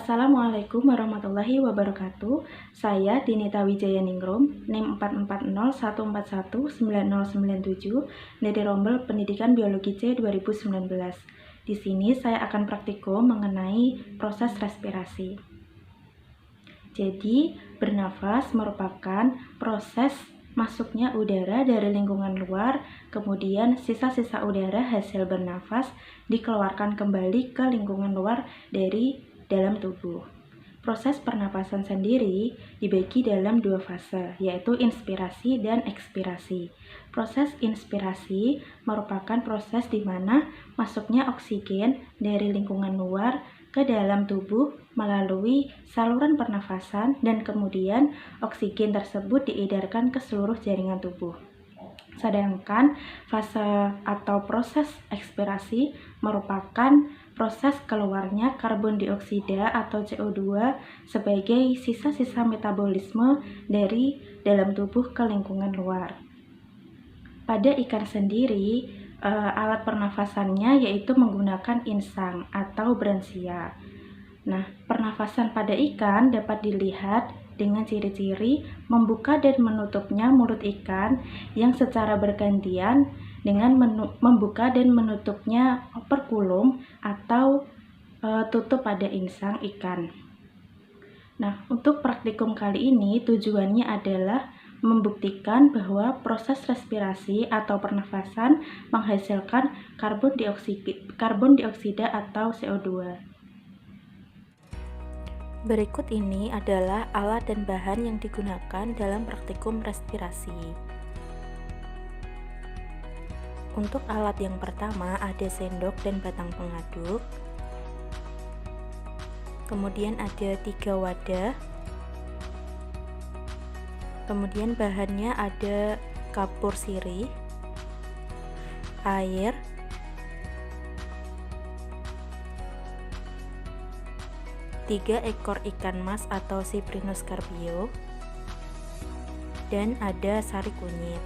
Assalamualaikum warahmatullahi wabarakatuh. Saya Dinita Wijaya Ningrum, NIM 440141997 dari Rombel Pendidikan Biologi C 2019. Di sini saya akan praktikum mengenai proses respirasi. Jadi, bernafas merupakan proses masuknya udara dari lingkungan luar, kemudian sisa-sisa udara hasil bernafas dikeluarkan kembali ke lingkungan luar dari dalam tubuh. Proses pernapasan sendiri dibagi dalam dua fase, yaitu inspirasi dan ekspirasi. Proses inspirasi merupakan proses di mana masuknya oksigen dari lingkungan luar ke dalam tubuh melalui saluran pernafasan dan kemudian oksigen tersebut diedarkan ke seluruh jaringan tubuh. Sedangkan fase atau proses ekspirasi merupakan proses keluarnya karbon dioksida atau CO2 sebagai sisa-sisa metabolisme dari dalam tubuh ke lingkungan luar. Pada ikan sendiri, alat pernafasannya yaitu menggunakan insang atau branchia. Nah, pernafasan pada ikan dapat dilihat dengan ciri-ciri membuka dan menutupnya mulut ikan yang secara bergantian dengan membuka dan menutupnya operkulum atau tutup pada insang ikan. Nah, untuk praktikum kali ini tujuannya adalah membuktikan bahwa proses respirasi atau pernafasan menghasilkan karbon dioksida atau CO2. Berikut ini adalah alat dan bahan yang digunakan dalam praktikum respirasi. Untuk alat yang pertama ada sendok dan batang pengaduk. Kemudian ada 3 wadah. Kemudian bahannya ada kapur sirih, air, tiga ekor ikan mas atau Cyprinus carpio, dan ada sari kunyit.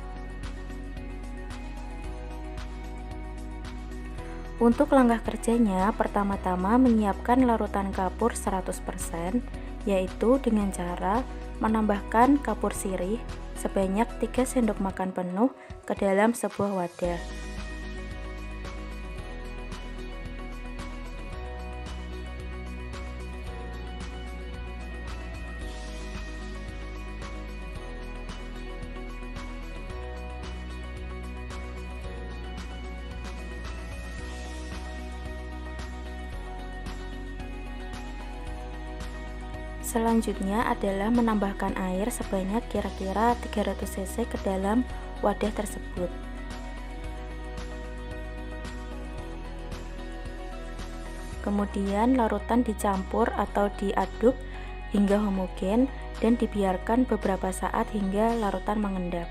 Untuk langkah kerjanya, pertama-tama menyiapkan larutan kapur 100%, yaitu dengan cara menambahkan kapur sirih sebanyak 3 sendok makan penuh ke dalam sebuah wadah. Selanjutnya adalah menambahkan air sebanyak kira-kira 300 cc ke dalam wadah tersebut. Kemudian larutan dicampur atau diaduk hingga homogen dan dibiarkan beberapa saat hingga larutan mengendap.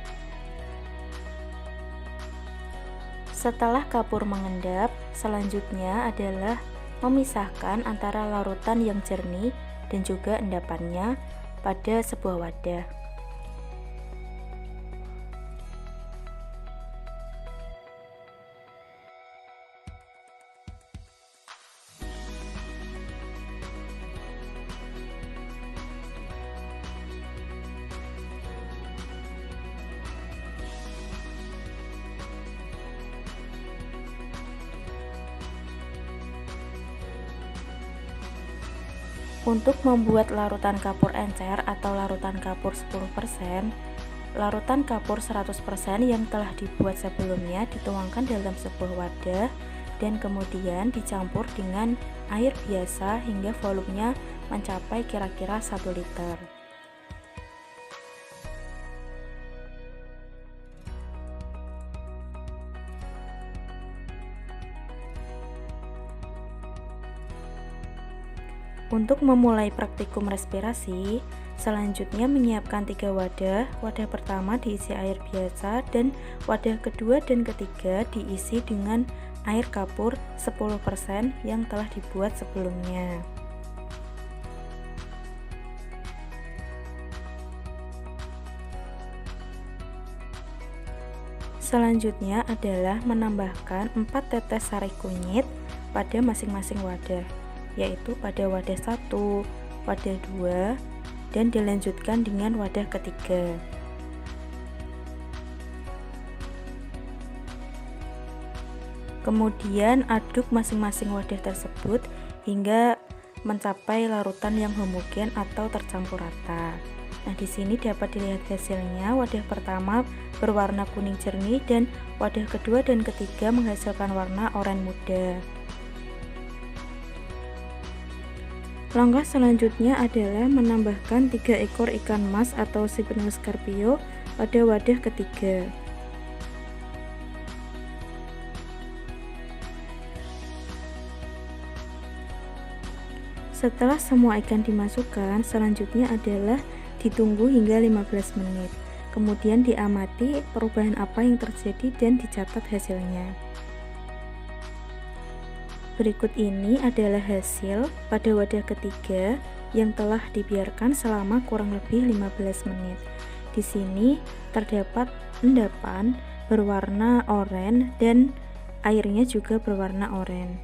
Setelah kapur mengendap, selanjutnya adalah memisahkan antara larutan yang jernih dan juga endapannya pada sebuah wadah. Untuk membuat larutan kapur encer atau larutan kapur 10%, larutan kapur 100% yang telah dibuat sebelumnya dituangkan dalam sebuah wadah dan kemudian dicampur dengan air biasa hingga volumenya mencapai kira-kira 1 liter. Untuk memulai praktikum respirasi, selanjutnya menyiapkan 3 wadah. Wadah pertama diisi air biasa dan wadah kedua dan ketiga diisi dengan air kapur 10% yang telah dibuat sebelumnya. Selanjutnya adalah menambahkan 4 tetes sari kunyit pada masing-masing wadah. yaitu pada wadah 1, wadah 2, dan dilanjutkan dengan wadah ketiga. Kemudian aduk masing-masing wadah tersebut hingga mencapai larutan yang homogen atau tercampur rata. Nah, di sini dapat dilihat hasilnya. Wadah pertama berwarna kuning jernih dan wadah kedua dan ketiga menghasilkan warna oranye muda. Langkah selanjutnya adalah menambahkan 3 ekor ikan mas atau Cyprinus scarpio pada wadah ketiga. Setelah semua ikan dimasukkan, selanjutnya adalah ditunggu hingga 15 menit. Kemudian diamati perubahan apa yang terjadi dan dicatat hasilnya. Berikut ini adalah hasil pada wadah ketiga yang telah dibiarkan selama kurang lebih 15 menit. Di sini terdapat endapan berwarna oranye dan airnya juga berwarna oranye.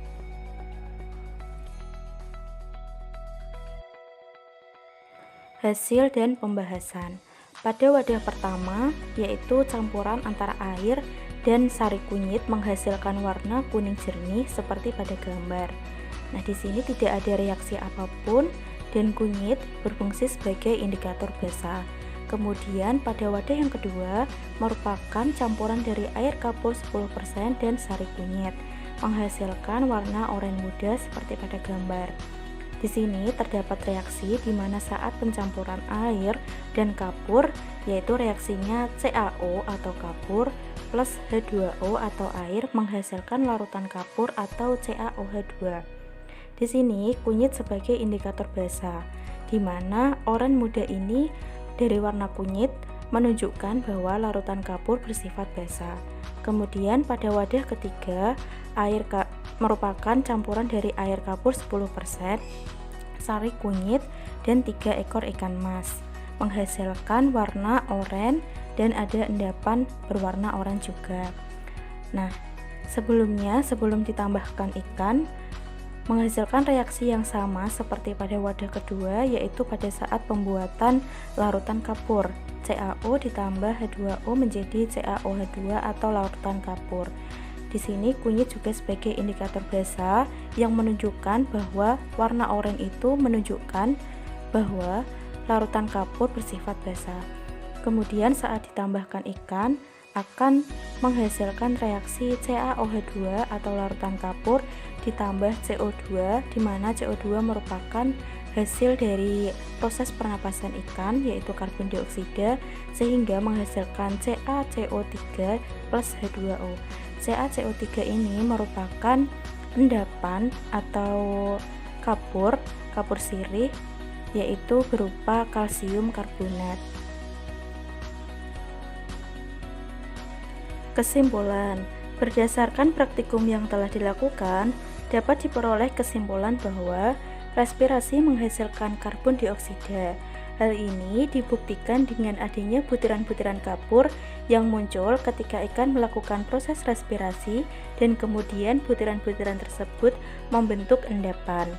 Hasil dan pembahasan. Pada wadah pertama, yaitu campuran antara air dan sari kunyit menghasilkan warna kuning jernih seperti pada gambar. Nah, di sini tidak ada reaksi apapun dan kunyit berfungsi sebagai indikator basa. Kemudian pada wadah yang kedua merupakan campuran dari air kapur 10% dan sari kunyit, menghasilkan warna oranye muda seperti pada gambar. Di sini terdapat reaksi di mana saat pencampuran air dan kapur, yaitu reaksinya CaO atau kapur plus H2O atau air menghasilkan larutan kapur atau CaOH2. Di sini kunyit sebagai indikator basa, di mana oranye muda ini dari warna kunyit menunjukkan bahwa larutan kapur bersifat basa. Kemudian pada wadah ketiga, merupakan campuran dari air kapur 10%, sari kunyit, dan 3 ekor ikan mas, menghasilkan warna oranye dan ada endapan berwarna oranye juga. Nah, sebelum ditambahkan ikan, menghasilkan reaksi yang sama seperti pada wadah kedua, yaitu pada saat pembuatan larutan kapur. CaO ditambah H2O menjadi CaOH2 atau larutan kapur. Di sini kunyit juga sebagai indikator basa yang menunjukkan bahwa warna oranye itu menunjukkan bahwa larutan kapur bersifat basa. Kemudian saat ditambahkan ikan akan menghasilkan reaksi CaOH2 atau larutan kapur ditambah CO2, di mana CO2 merupakan hasil dari proses pernapasan ikan, yaitu karbon dioksida, sehingga menghasilkan CaCO3 plus H2O. CaCO3 ini merupakan endapan atau kapur sirih, yaitu berupa kalsium karbonat. Kesimpulan, berdasarkan praktikum yang telah dilakukan, dapat diperoleh kesimpulan bahwa respirasi menghasilkan karbon dioksida. Hal ini dibuktikan dengan adanya butiran-butiran kapur yang muncul ketika ikan melakukan proses respirasi dan kemudian butiran-butiran tersebut membentuk endapan.